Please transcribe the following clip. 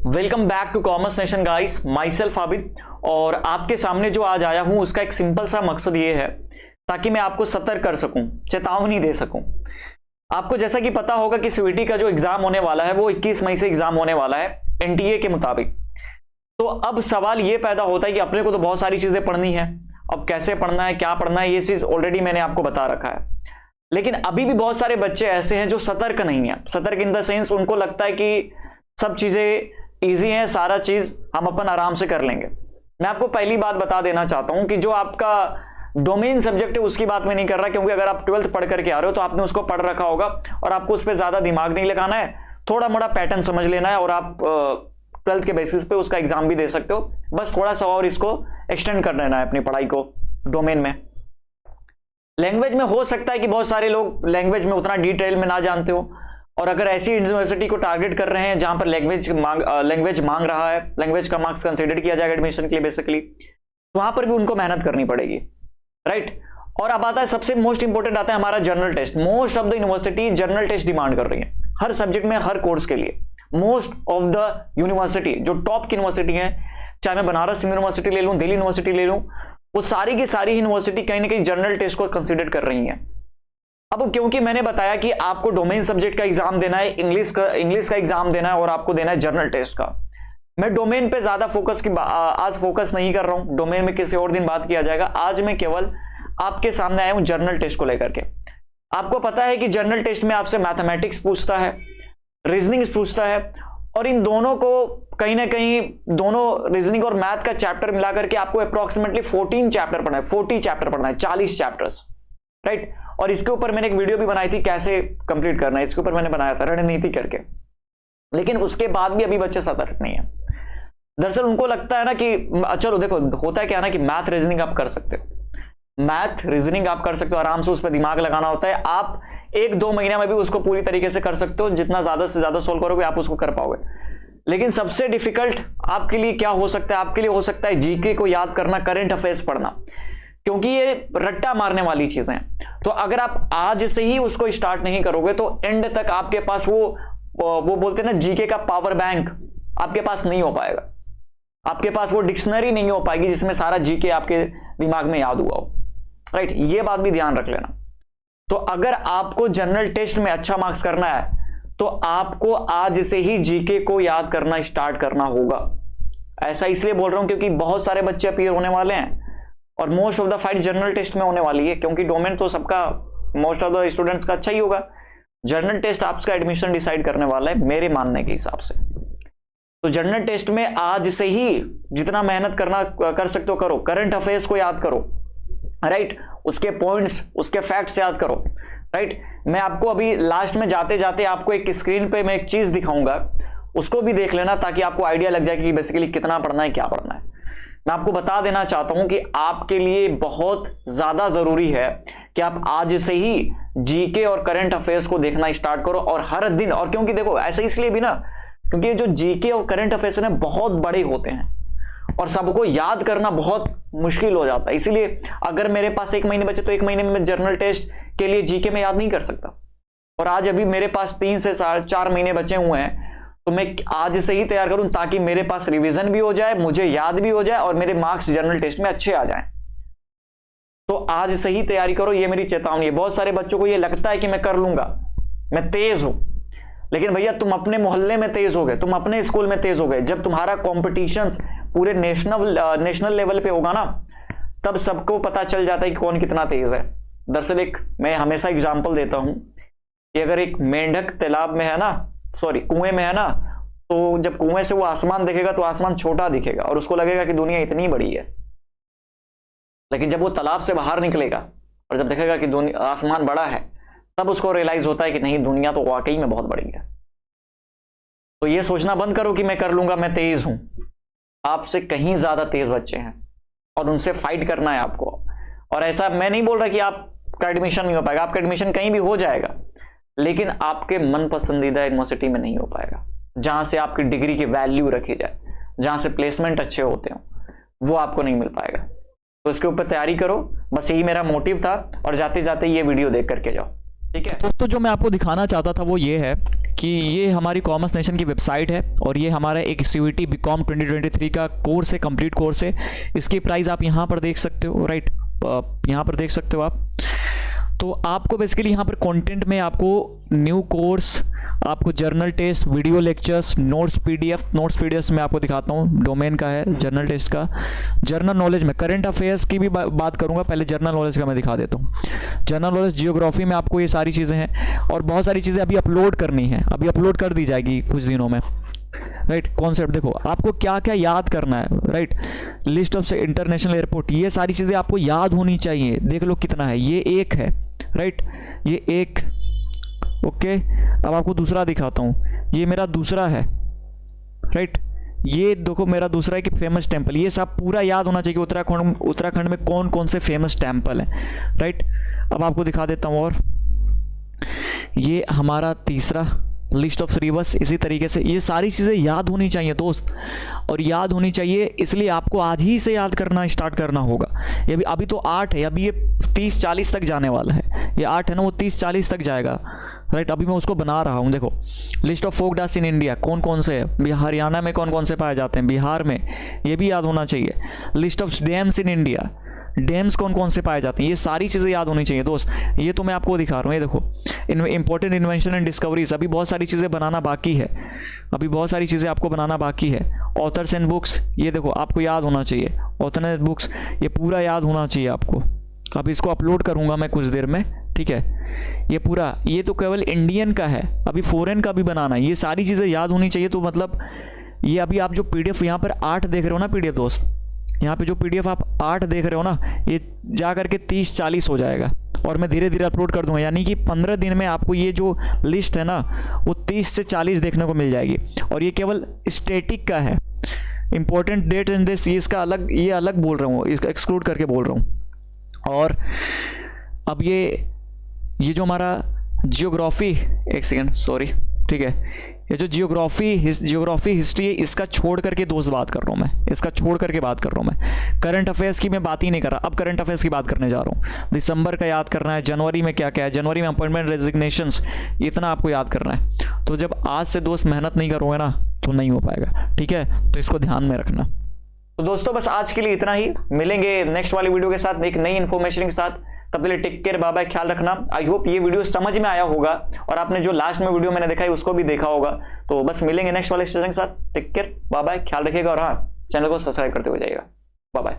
Welcome back to Commerce Nation guys, myself Abid. और आपके सामने जो आज आया हूं उसका एक सिंपल सा मकसद ये है ताकि मैं आपको सतर्क कर सकूं, चेतावनी दे सकूं। आपको जैसा कि पता होगा कि सीयूईटी का जो एग्जाम होने वाला है वो 21 मई से एग्जाम होने वाला है एनटीए के मुताबिक। तो अब सवाल ये पैदा होता है कि अपने को तो बहुत सारी चीजें पढ़नी है, अब कैसे पढ़ना है, क्या पढ़ना है, ये चीज ऑलरेडी मैंने आपको बता रखा है। लेकिन अभी भी बहुत सारे बच्चे ऐसे हैं जो सतर्क नहीं है। सतर्क इन द सेंस उनको लगता है कि सब चीजें इजी हैं, सारा चीज हम अपन आराम से कर लेंगे। मैं आपको पहली बात बता देना चाहता हूं कि जो आपका डोमेन सब्जेक्ट है उसकी बात मैं नहीं कर रहा, क्योंकि अगर आप 12th पढ़ करके आ रहे हो तो आपने उसको पढ़ रखा होगा और आपको उस पर ज्यादा दिमाग नहीं लगाना है, थोड़ा मोड़ा पैटर्न समझ लेना है और आप 12th के बेसिस पे उसका एग्जाम भी दे सकते हो। बस थोड़ा सा और इसको एक्सटेंड कर लेना है अपनी पढ़ाई को डोमेन में। लैंग्वेज में हो सकता है कि बहुत सारे लोग लैंग्वेज में उतना डिटेल में ना जानते हो, और अगर ऐसी यूनिवर्सिटी को टारगेट कर रहे हैं जहां पर लैंग्वेज मांग रहा है, लैंग्वेज का मार्क्स कंसीडर किया जाएगा एडमिशन के लिए बेसिकली, तो वहां पर भी उनको मेहनत करनी पड़ेगी, राइट। और अब आता है सबसे मोस्ट इंपॉर्टेंट, आता है हमारा general test. Most of the university general test demand कर रही है हर सब्जेक्ट में, हर कोर्स के लिए। मोस्ट ऑफ द यूनिवर्सिटी जो टॉप की यूनिवर्सिटी है, चाहे मैं बनारस यूनिवर्सिटी ले लूं, दिल्ली यूनिवर्सिटी ले लूं, वो सारी की सारी यूनिवर्सिटी कहीं ना कहीं जर्नल टेस्ट को कंसीडर कर रही हैं। अब क्योंकि मैंने बताया कि आपको डोमेन सब्जेक्ट का एग्जाम देना है, इंग्लिश का एग्जाम देना है और आपको देना है जर्नल टेस्ट का, मैं डोमेन पे ज्यादा आज फोकस नहीं कर रहा हूं। डोमेन में किसी और दिन बात किया जाएगा। आज मैं केवल आपके सामने आया हूं जर्नल टेस्ट को लेकर के। आपको पता है कि जर्नल टेस्ट में आपसे मैथमेटिक्स पूछता है, रीजनिंग पूछता है, और इन दोनों को कहीं ना कहीं दोनों रीजनिंग और मैथ का चैप्टर मिलाकर के आपको अप्रोक्सीमेटली 14 चैप्टर पढ़ना है, 40 चैप्टर पढ़ना है, 40 चैप्टर्स, राइट। और इसके ऊपर मैंने एक वीडियो भी बनाई थी कैसे कंप्लीट करना है, इसके ऊपर मैंने बनाया था रणनीति करके। लेकिन उसके बाद भी अभी बच्चे सतर्क नहीं है। दरअसल उनको लगता है ना कि चलो देखो, होता है क्या ना कि मैथ रीजनिंग आप कर सकते हो, मैथ रीजनिंग आप कर सकते हो, आराम से उस पर दिमाग लगाना होता है। आप 1-2 महीने में भी उसको पूरी तरीके से कर सकते हो, जितना ज्यादा से ज्यादा सोल्व करोगे आप उसको कर पाओगे। लेकिन सबसे डिफिकल्ट आपके लिए क्या हो सकता है? आपके लिए हो सकता है जीके को याद करना, करंट अफेयर्स पढ़ना, क्योंकि ये रट्टा मारने वाली चीजें हैं। तो अगर आप आज से ही उसको स्टार्ट नहीं करोगे तो एंड तक आपके पास वो बोलते हैं ना जीके का पावर बैंक आपके पास नहीं हो पाएगा। आपके पास वो डिक्शनरी नहीं हो पाएगी जिसमें सारा जीके आपके दिमाग में याद हुआ हो, राइट। ये बात भी ध्यान रख लेना। तो अगर आपको जनरल टेस्ट में अच्छा मार्क्स करना है तो आपको आज से ही जीके को याद करना स्टार्ट करना होगा। ऐसा इसलिए बोल रहा हूं क्योंकि बहुत सारे बच्चे अपीयर होने वाले हैं और most of the fight general test में होने वाली है, क्योंकि डोमेन तो सबका, मोस्ट ऑफ द स्टूडेंट्स का अच्छा ही होगा। जनरल टेस्ट आपका एडमिशन डिसाइड करने वाला है मेरे मानने के हिसाब से। तो जनरल टेस्ट में आज से ही जितना मेहनत कर सकते हो करो, करंट अफेयर्स को याद करो, राइट, उसके पॉइंट्स, उसके फैक्ट्स याद करो, राइट। मैं आपको अभी लास्ट में जाते जाते आपको एक स्क्रीन पे मैं एक चीज दिखाऊंगा, उसको भी देख लेना ताकि आपको आइडिया लग जाए कि बेसिकली कितना पढ़ना है, क्या पढ़ना है। मैं आपको बता देना चाहता हूं कि आपके लिए बहुत ज्यादा जरूरी है कि आप आज से ही जीके और करंट अफेयर्स को देखना स्टार्ट करो, और हर दिन। और क्योंकि देखो ऐसा इसलिए भी ना, क्योंकि जो जीके और करंट अफेयर्स है बहुत बड़े होते हैं और सबको याद करना बहुत मुश्किल हो जाता है। इसीलिए अगर मेरे पास 1 महीने बचे तो 1 महीने में मैं जर्नल टेस्ट के लिए जीके में याद नहीं कर सकता, और आज अभी मेरे पास 3 से 4 महीने बचे हुए हैं, तो मैं आज से ही तैयार करूं ताकि मेरे पास रिवीजन भी हो जाए, मुझे याद भी हो जाए और मेरे मार्क्स जनरल टेस्ट में अच्छे आ जाएं। तो आज से ही तैयारी करो, ये मेरी चेतावनी है। बहुत सारे बच्चों को ये लगता है कि मैं कर लूंगा, मैं तेज हूं, लेकिन भैया तुम अपने मोहल्ले में तेज हो गए, तुम अपने स्कूल में तेज हो गए। जब तुम्हारा कॉम्पिटिशन पूरे नेशनल लेवल पे होगा ना, तब सबको पता चल जाता है कि कौन कितना तेज है। दरअसल एक मैं हमेशा एग्जाम्पल देता हूं कि अगर एक मेंढक तालाब में है ना, कुएं में है ना, तो जब कुएं से वो आसमान देखेगा तो आसमान छोटा दिखेगा और उसको लगेगा कि दुनिया इतनी बड़ी है। लेकिन जब वो तालाब से बाहर निकलेगा और जब देखेगा कि आसमान बड़ा है, तब उसको रियलाइज होता है कि नहीं, दुनिया तो वाकई में बहुत बड़ी है। तो ये सोचना बंद करो कि मैं कर लूंगा, मैं तेज हूं। आपसे कहीं ज्यादा तेज बच्चे हैं और उनसे फाइट करना है आपको। और ऐसा मैं नहीं बोल रहा कि आपका एडमिशन नहीं हो पाएगा, आपका एडमिशन कहीं भी हो जाएगा, लेकिन आपके मन पसंदीदा यूनिवर्सिटी में नहीं हो पाएगा, जहां से आपकी डिग्री की वैल्यू रखी जाए, जहां से प्लेसमेंट अच्छे होते हो, वो आपको नहीं मिल पाएगा। तो इसके ऊपर तैयारी करो, बस यही मेरा मोटिव था। और जाते जाते ये वीडियो देख करके जाओ, ठीक है। दोस्तों जो मैं आपको दिखाना चाहता था वो ये है कि ये हमारी कॉमर्स नेशन की वेबसाइट है और ये हमारा एक CUET बीकॉम 2023 का कोर्स है, कंप्लीट कोर्स है। इसकी प्राइस आप यहाँ पर देख सकते हो, राइट, यहाँ पर देख सकते हो आप। तो आपको बेसिकली यहाँ पर कंटेंट में आपको न्यू कोर्स, आपको general test, video lectures, notes PDF में आपको दिखाता हूँ। डोमेन का है जर्नल टेस्ट का। जर्नल नॉलेज में करंट अफेयर्स की भी बात करूँगा, पहले जर्नल नॉलेज का मैं दिखा देता हूँ। जर्नल नॉलेज, जियोग्राफी में आपको ये सारी चीज़ें हैं और बहुत सारी चीज़ें अभी अपलोड करनी है, अभी अपलोड कर दी जाएगी कुछ दिनों में, राइट। कॉन्सेप्ट देखो आपको क्या क्या याद करना है, right. List of international airport, ये सारी चीज़ें आपको याद होनी चाहिए। देख लो कितना है, ये एक है, राइट, ये एक, ओके। अब आपको दूसरा दिखाता हूँ, ये मेरा दूसरा है, राइट। ये देखो मेरा दूसरा है कि फेमस टेम्पल, ये सब पूरा याद होना चाहिए। उत्तराखंड में कौन कौन से फेमस टेम्पल हैं, राइट। अब आपको दिखा देता हूँ, और ये हमारा तीसरा लिस्ट ऑफ रिवर्स। इसी तरीके से ये सारी चीज़ें याद होनी चाहिए दोस्त, और याद होनी चाहिए इसलिए आपको आज ही से याद करना स्टार्ट करना होगा। ये अभी तो 8 है, अभी ये 30-40 तक जाने वाला है। ये 8 है ना, वो 30-40 तक जाएगा, राइट। अभी मैं उसको बना रहा हूँ। देखो list of folk dance in India कौन कौन से है, हरियाणा में कौन कौन से पाए जाते हैं, बिहार में, ये भी याद होना चाहिए। List of dams in India, dams कौन कौन से पाए जाते हैं, ये सारी चीज़ें याद होनी चाहिए दोस्त। ये तो मैं आपको दिखा रहा हूँ, ये देखो इंपॉर्टेंट इन्वेंशन एंड डिस्कवरीज, अभी बहुत सारी चीज़ें बनाना बाकी है, अभी बहुत सारी चीज़ें आपको बनाना बाकी है। ऑथर्स एंड बुक्स, ये देखो आपको याद होना चाहिए। ऑथर एंड बुक्स ये पूरा याद होना चाहिए आपको। अब इसको अपलोड करूँगा मैं कुछ देर में, ठीक है। ये पूरा, ये तो केवल इंडियन का है, अभी फॉरेन का भी बनाना है। ये सारी चीज़ें याद होनी चाहिए। तो मतलब ये अभी आप जो PDF यहाँ पर 8 देख रहे हो ना PDF दोस्त, यहाँ पे जो PDF आप 8 देख रहे हो ना, ये जा करके 30-40 हो जाएगा और मैं धीरे धीरे अपलोड कर दूंगा। यानी कि 15 दिन में आपको ये जो लिस्ट है ना, वो 30 से 40 देखने को मिल जाएगी। और ये केवल स्टैटिक का है। इंपॉर्टेंट डेट इन दिस, ये इसका अलग, ये अलग बोल रहा हूँ, इसका एक्सक्लूड करके बोल रहा हूँ। और अब ये जो हमारा जियोग्राफी, एक सेकेंड सॉरी, ठीक है, ये जो जियोग्राफी हिस्ट्री है, इसका छोड़ करके दोस्त बात कर रहा हूँ मैं, इसका छोड़ करके बात कर रहा हूँ मैं। करंट अफेयर्स की मैं बात ही नहीं कर रहा, अब करंट अफेयर्स की बात करने जा रहा हूँ। दिसंबर का याद करना है, जनवरी में क्या क्या है, जनवरी में अपॉइंटमेंट रेजिग्नेशंस, इतना आपको याद करना है। तो जब आज से दोस्त मेहनत नहीं करोगे ना, तो नहीं हो पाएगा, ठीक है। तो इसको ध्यान में रखना। तो दोस्तों बस आज के लिए इतना ही, मिलेंगे नेक्स्ट वाली वीडियो के साथ एक नई इन्फॉर्मेशन के साथ। तब तक टेक केयर, बाय बाय, ख्याल रखना। आई होप ये वीडियो समझ में आया होगा और आपने जो लास्ट में वीडियो मैंने देखा है उसको भी देखा होगा। तो बस मिलेंगे नेक्स्ट वाले सेशन के साथ। टेक केयर, बाय बाय, ख्याल रखिएगा और हाँ, चैनल को सब्सक्राइब करते हुए जाइएगा। Bye bye.